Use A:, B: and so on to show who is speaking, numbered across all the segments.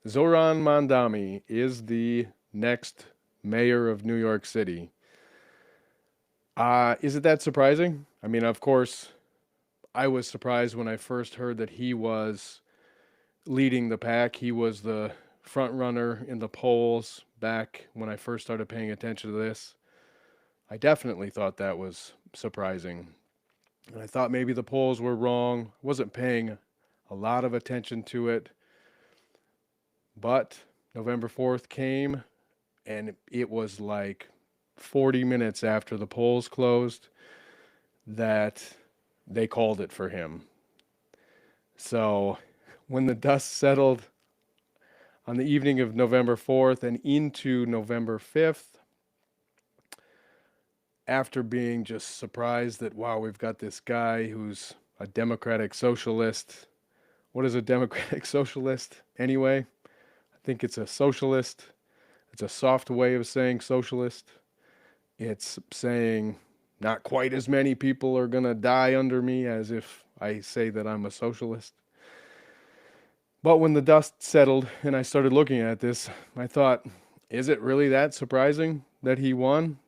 A: Zoran Mamdani is the next mayor of New York City. Is it that surprising? I mean, of course, I was surprised when I first heard that he was leading the pack. He was the front runner in the polls back when I first started paying attention to this. I definitely thought that was surprising. And I thought maybe the polls were wrong. I wasn't paying a lot of attention to it. But November 4th came, and it was like 40 minutes after the polls closed that they called it for him. So when the dust settled on the evening of November 4th and into November 5th, after being just surprised that, wow, we've got this guy who's a democratic socialist. What is a democratic socialist anyway? I think it's a socialist. It's a soft way of saying socialist. It's saying not quite as many people are going to die under me as if I say that I'm a socialist. But when the dust settled and I started looking at this, I thought, is it really that surprising that he won?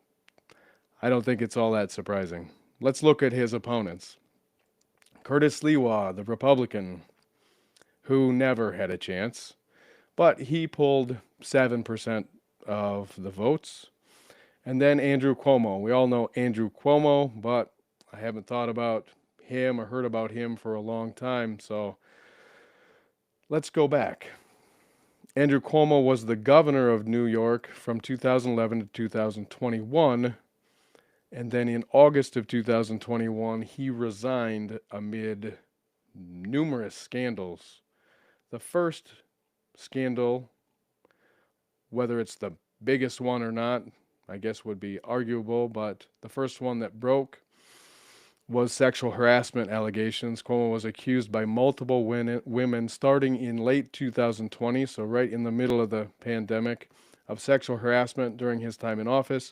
A: I don't think it's all that surprising. Let's look at his opponents. Curtis Lewa, the Republican, who never had a chance, but he pulled 7% of the votes. And then Andrew Cuomo. We all know Andrew Cuomo, but I haven't thought about him or heard about him for a long time, so let's go back. Andrew Cuomo was the governor of New York from 2011 to 2021. And then in August of 2021, he resigned amid numerous scandals. The first scandal, whether it's the biggest one or not, I guess would be arguable, but the first one that broke was sexual harassment allegations. Cuomo was accused by multiple women starting in late 2020, so right in the middle of the pandemic, of sexual harassment during his time in office.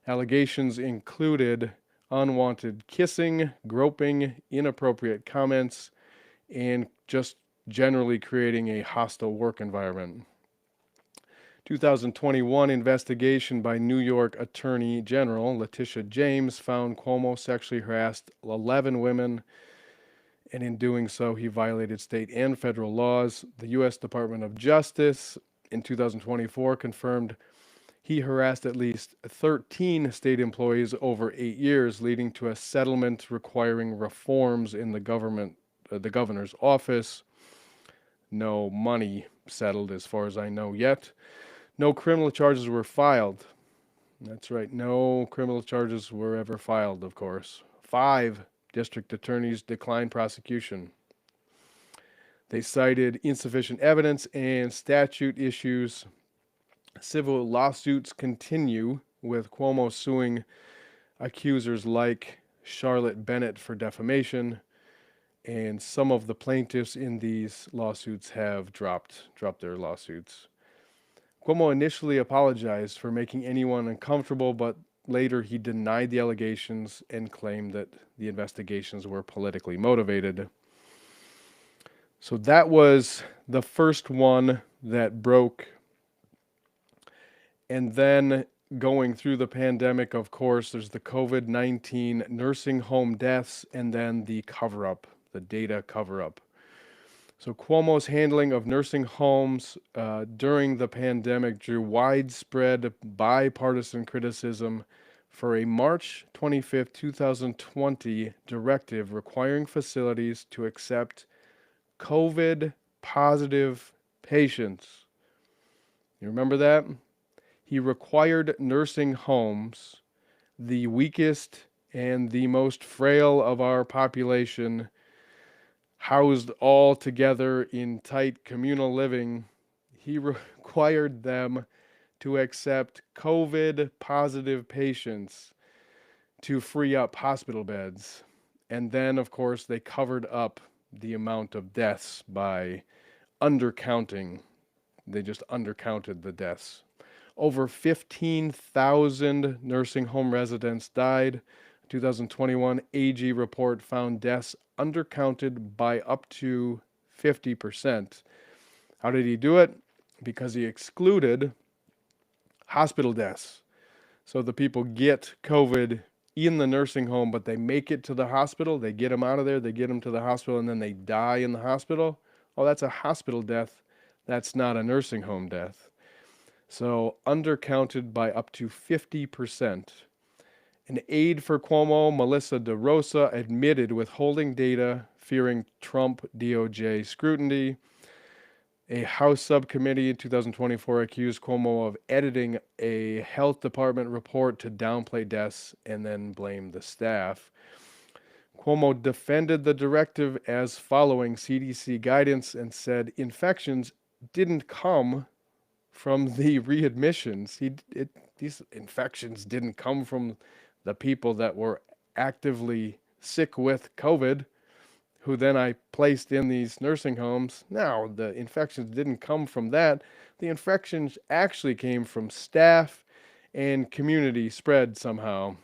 A: Allegations included unwanted kissing, groping, inappropriate comments, and just generally creating a hostile work environment. 2021 investigation by New York Attorney General Letitia James found Cuomo sexually harassed 11 women, and in doing so, he violated state and federal laws. The U.S. Department of Justice in 2024 confirmed he harassed at least 13 state employees over 8 years, leading to a settlement requiring reforms in the governor's office. No money settled, as far as I know yet. No criminal charges were filed. That's right, no criminal charges were ever filed, of course. 5 district attorneys declined prosecution. They cited insufficient evidence and statute issues. Civil lawsuits continue, with Cuomo suing accusers like Charlotte Bennett for defamation, and some of the plaintiffs in these lawsuits have dropped their lawsuits. Cuomo initially apologized for making anyone uncomfortable, but later he denied the allegations and claimed that the investigations were politically motivated. So that was the first one that broke. And then going through the pandemic, of course, there's the COVID-19 nursing home deaths and then the cover up, the data cover up. So Cuomo's handling of nursing homes during the pandemic drew widespread bipartisan criticism for a March 25th, 2020 directive requiring facilities to accept COVID positive patients. You remember that? He required nursing homes, the weakest and the most frail of our population, housed all together in tight communal living. He required them to accept COVID positive patients to free up hospital beds. And then, of course, they covered up the amount of deaths by undercounting. They just undercounted the deaths. Over 15,000 nursing home residents died. 2021 AG report found deaths undercounted by up to 50%. How did he do it? because he excluded hospital deaths. So the people get COVID in the nursing home, but they make it to the hospital. They get them out of there, they get them to the hospital, and then they die in the hospital. Oh, that's a hospital death. That's not a nursing home death. So undercounted by up to 50%. An aide for Cuomo, Melissa DeRosa, admitted withholding data, fearing Trump DOJ scrutiny. A House subcommittee in 2024 accused Cuomo of editing a health department report to downplay deaths and then blame the staff. Cuomo defended the directive as following CDC guidance and said infections didn't come from the readmissions. These infections didn't come from the people that were actively sick with COVID, who then I placed in these nursing homes. Now, the infections didn't come from that. The infections actually came from staff and community spread somehow.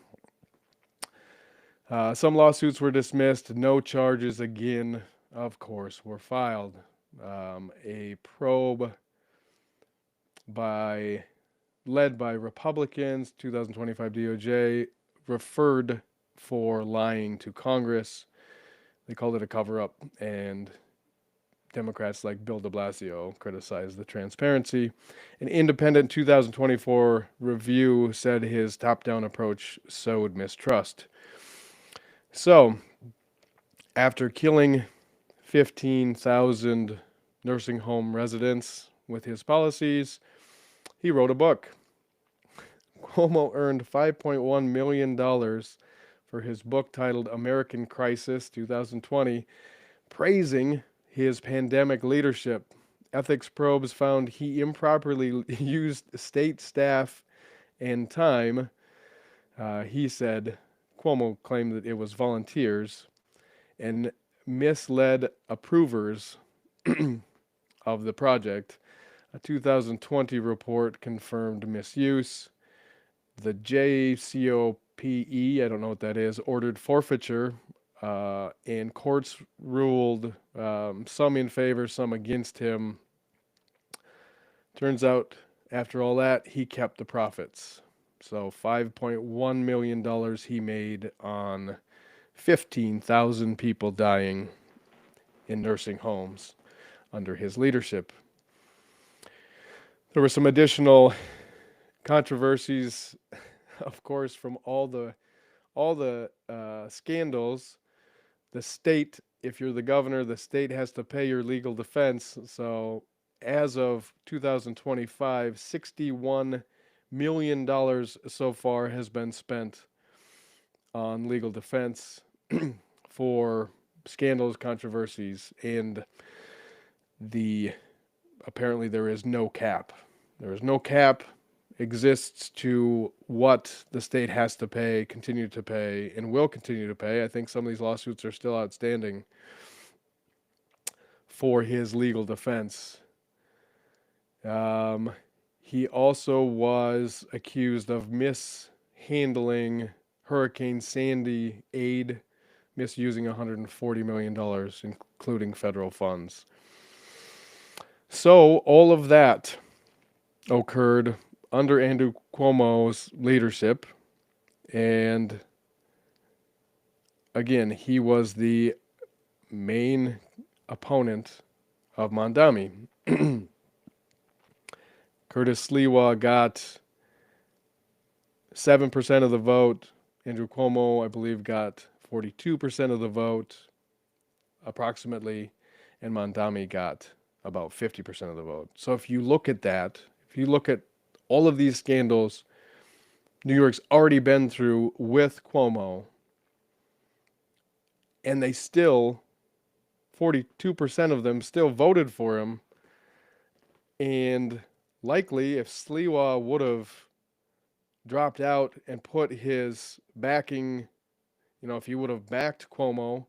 A: Some lawsuits were dismissed. No charges, again, of course, were filed. A probe led by Republicans, 2025 DOJ, referred for lying to Congress. They called it a cover-up, and Democrats like Bill de Blasio criticized the transparency. An independent 2024 review said his top-down approach sowed mistrust. So, after killing 15,000 nursing home residents with his policies, he wrote a book. Cuomo earned $5.1 million for his book titled American Crisis 2020, praising his pandemic leadership. Ethics probes found he improperly used state staff and time. He said, Cuomo claimed that it was volunteers and misled approvers of the project. A 2020 report confirmed misuse. The JCOPE, I don't know what that is, ordered forfeiture, and courts ruled some in favor, some against him. Turns out, after all that, he kept the profits. So $5.1 million he made on 15,000 people dying in nursing homes under his leadership. There were some additional controversies, of course, from all the scandals. The state, if you're the governor, the state has to pay your legal defense. So as of 2025, $61 million so far has been spent on legal defense for scandals, controversies, and apparently there is no cap. There is no cap exists to what the state has to pay, continue to pay, and will continue to pay. I think some of these lawsuits are still outstanding for his legal defense. He also was accused of mishandling Hurricane Sandy aid, misusing $140 million, including federal funds. So all of that occurred under Andrew Cuomo's leadership, and again, he was the main opponent of Mamdani. Curtis Sliwa got 7% of the vote. Andrew Cuomo, I believe, got 42% of the vote, approximately, and Mamdani got about 50% of the vote. So if you look at that, if you look at all of these scandals New York's already been through with Cuomo, and they still, 42% of them still voted for him. And likely, if Sliwa would have dropped out and put his backing, if he would have backed Cuomo,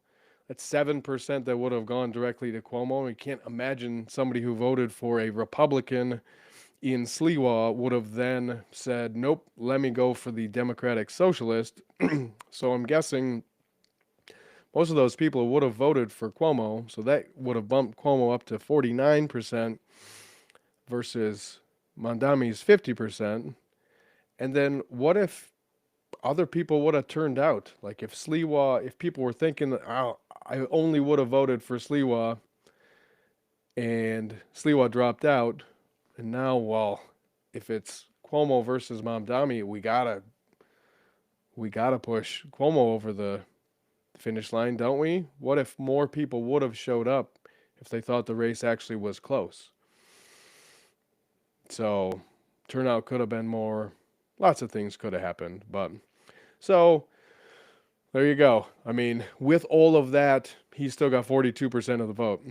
A: that's 7% that would have gone directly to Cuomo. We can't imagine somebody who voted for a Republican in Sliwa would have then said, nope, let me go for the Democratic Socialist. So I'm guessing most of those people would have voted for Cuomo, so that would have bumped Cuomo up to 49%. versus Mamdani's 50%. And then what if other people would have turned out? Like if people were thinking that, oh, I only would have voted for Sliwa and Sliwa dropped out, and now, well, if it's Cuomo versus Mamdani, we gotta push Cuomo over the finish line, don't we? What if more people would have showed up if they thought the race actually was close? So turnout could have been more. Lots of things could have happened, but so there you go. I mean, with all of that, he still got 42% of the vote.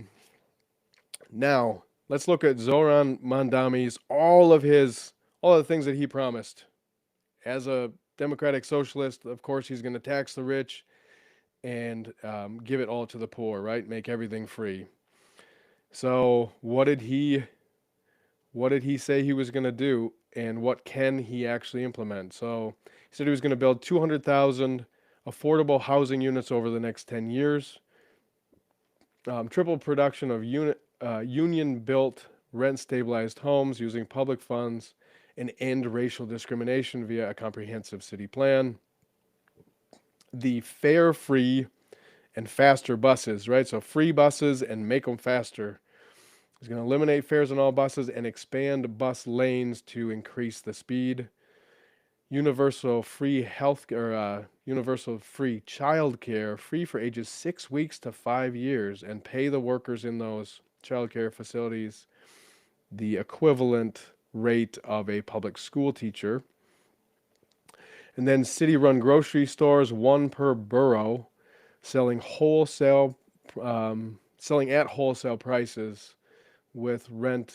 A: Now, let's look at Zoran Mandami's all of the things that he promised. As a democratic socialist, of course, he's going to tax the rich and give it all to the poor, right? Make everything free. So, what did he say he was going to do, and what can he actually implement? So, he said he was going to build 200,000 affordable housing units over the next 10 years, triple production of union-built, rent-stabilized homes using public funds, and end racial discrimination via a comprehensive city plan. The fare-free and faster buses, right? So free buses and make them faster. He's going to eliminate fares on all buses and expand bus lanes to increase the speed. Universal free health or universal free childcare, free for ages 6 weeks to 5 years, and pay the workers in those childcare facilities the equivalent rate of a public school teacher. And then city-run grocery stores, one per borough, selling at wholesale prices with rent,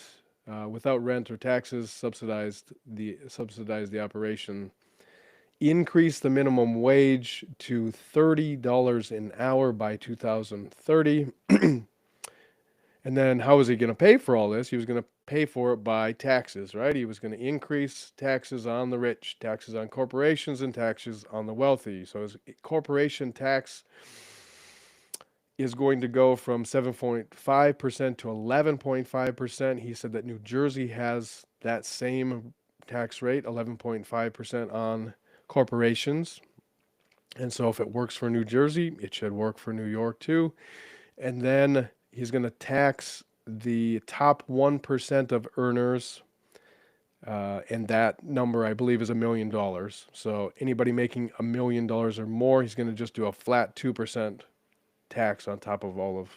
A: without rent or taxes, subsidize the operation. Increase the minimum wage to $30 an hour by 2030. And then how was he going to pay for all this? He was going to pay for it by taxes, right? He was going to increase taxes on the rich, taxes on corporations, and taxes on the wealthy. So his corporation tax is going to go from 7.5% to 11.5%. He said that New Jersey has that same tax rate, 11.5% on corporations. And so if it works for New Jersey, it should work for New York too. And then he's going to tax the top 1% of earners, and that number, I believe, is $1 million. So anybody making $1 million or more, he's going to just do a flat 2% tax on top of all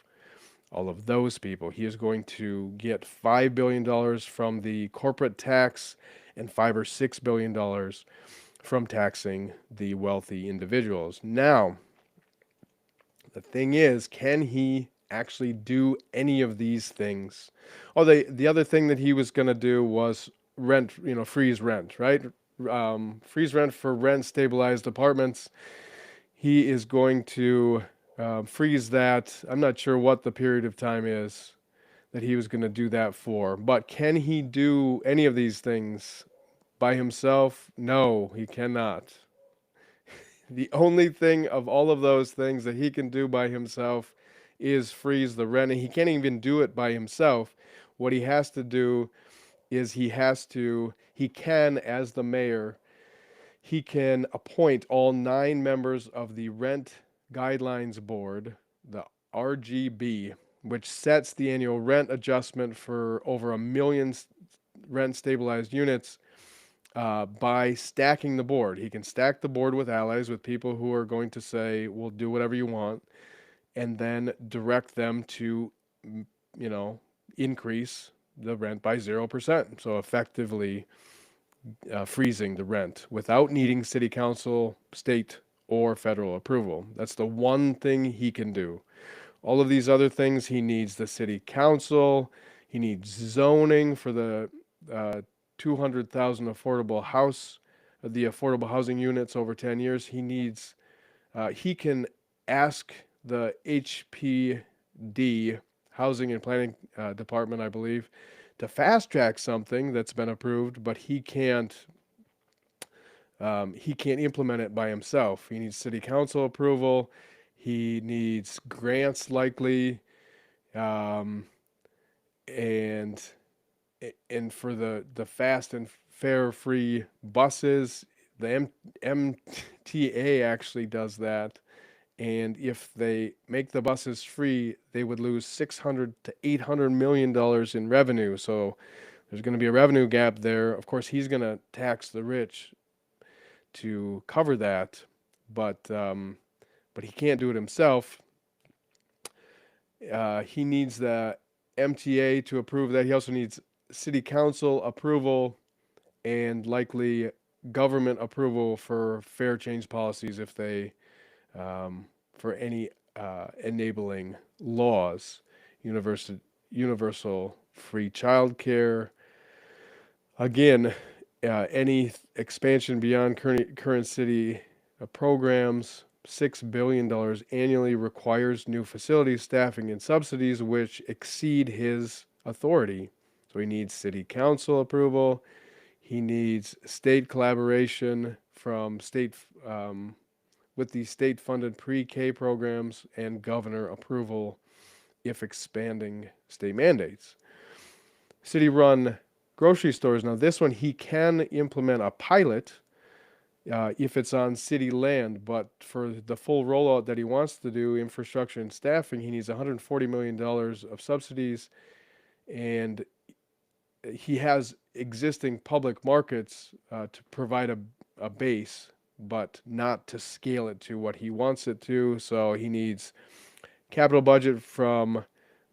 A: of those people. He is going to get $5 billion from the corporate tax and $5 or $6 billion from taxing the wealthy individuals. Now, the thing is, can he actually do any of these things? Oh, the other thing that he was going to do was freeze rent, right? Freeze rent for rent stabilized apartments. He is going to freeze that. I'm not sure what the period of time is that he was going to do that for, but can he do any of these things by himself? No, he cannot. The only thing of all of those things that he can do by himself is freeze the rent. And he can't even do it by himself. What he has to do is he can, as the mayor, he can appoint all 9 members of the Rent Guidelines Board, the RGB, which sets the annual rent adjustment for over 1 million rent stabilized units by stacking the board. He can stack the board with allies, with people who are going to say, we'll do whatever you want, and then direct them to, increase the rent by 0%. So effectively freezing the rent without needing city council, state, or federal approval. That's the one thing he can do. All of these other things, he needs the city council, he needs zoning for the 200,000 the affordable housing units over 10 years. He can ask the HPD, Housing and Planning Department, I believe, to fast track something that's been approved, but he can't implement it by himself. He needs city council approval. He needs grants likely, and and for the fast and fare free buses, the MTA actually does that. And if they make the buses free, they would lose 600 to 800 million dollars in revenue. So there's going to be a revenue gap there. Of course, he's going to tax the rich to cover that, but he can't do it himself. He needs the MTA to approve that. He also needs city council approval and likely government approval for fare change policies if they for any enabling laws, universal free childcare. Again, any expansion beyond current city programs, $6 billion annually requires new facilities, staffing, and subsidies, which exceed his authority. So he needs city council approval. He needs state collaboration from with these state-funded pre-K programs and governor approval if expanding state mandates. City-run grocery stores. Now, this one he can implement a pilot if it's on city land, but for the full rollout that he wants to do, infrastructure and staffing, he needs $140 million of subsidies, and he has existing public markets to provide a base, but not to scale it to what he wants it to. So he needs capital budget from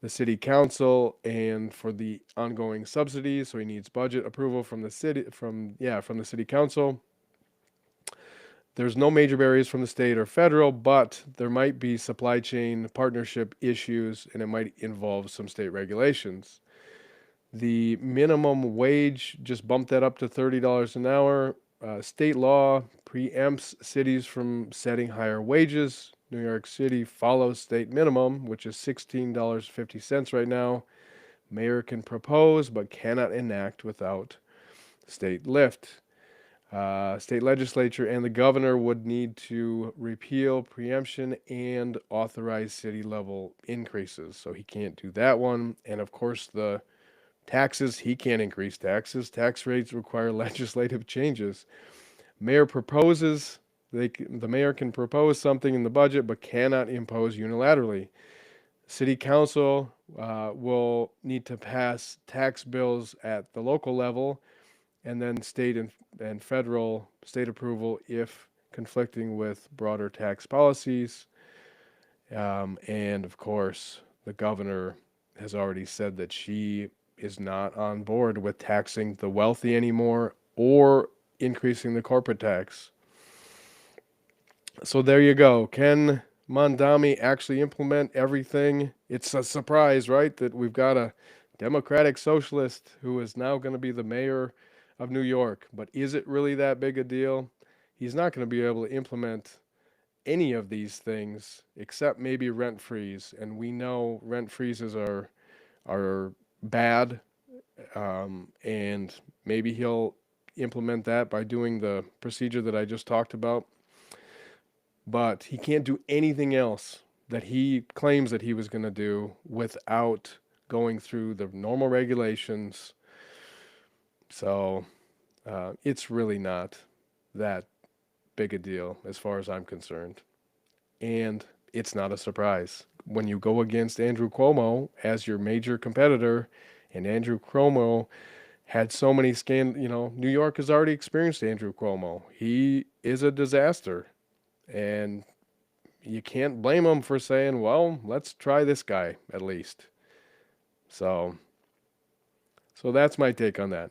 A: the city council and for the ongoing subsidies. So he needs budget approval from the city council. There's no major barriers from the state or federal, but there might be supply chain partnership issues, and it might involve some state regulations. The minimum wage, just bumped that up to $30 an hour. State law preempts cities from setting higher wages. New York City follows state minimum, which is $16.50 right now. Mayor can propose, but cannot enact without state lift. State legislature and the governor would need to repeal preemption and authorize city level increases. So he can't do that one. And of course, the taxes, he can't increase taxes. Tax rates require legislative changes. Mayor proposes, the mayor can propose something in the budget, but cannot impose unilaterally. City council will need to pass tax bills at the local level, and then state and federal state approval if conflicting with broader tax policies. And of course, the governor has already said that she is not on board with taxing the wealthy anymore or increasing the corporate tax. So there you go. Can Mamdani actually implement everything? It's a surprise, right? That we've got a Democratic socialist who is now going to be the mayor of New York. But is it really that big a deal? He's not going to be able to implement any of these things except maybe rent freeze. And we know rent freezes are bad. And maybe he'll implement that by doing the procedure that I just talked about. But he can't do anything else that he claims that he was going to do without going through the normal regulations. So it's really not that big a deal as far as I'm concerned. And it's not a surprise. When you go against Andrew Cuomo as your major competitor, and Andrew Cuomo had so many New York has already experienced Andrew Cuomo. He is a disaster. And you can't blame him for saying, well, let's try this guy at least. So that's my take on that.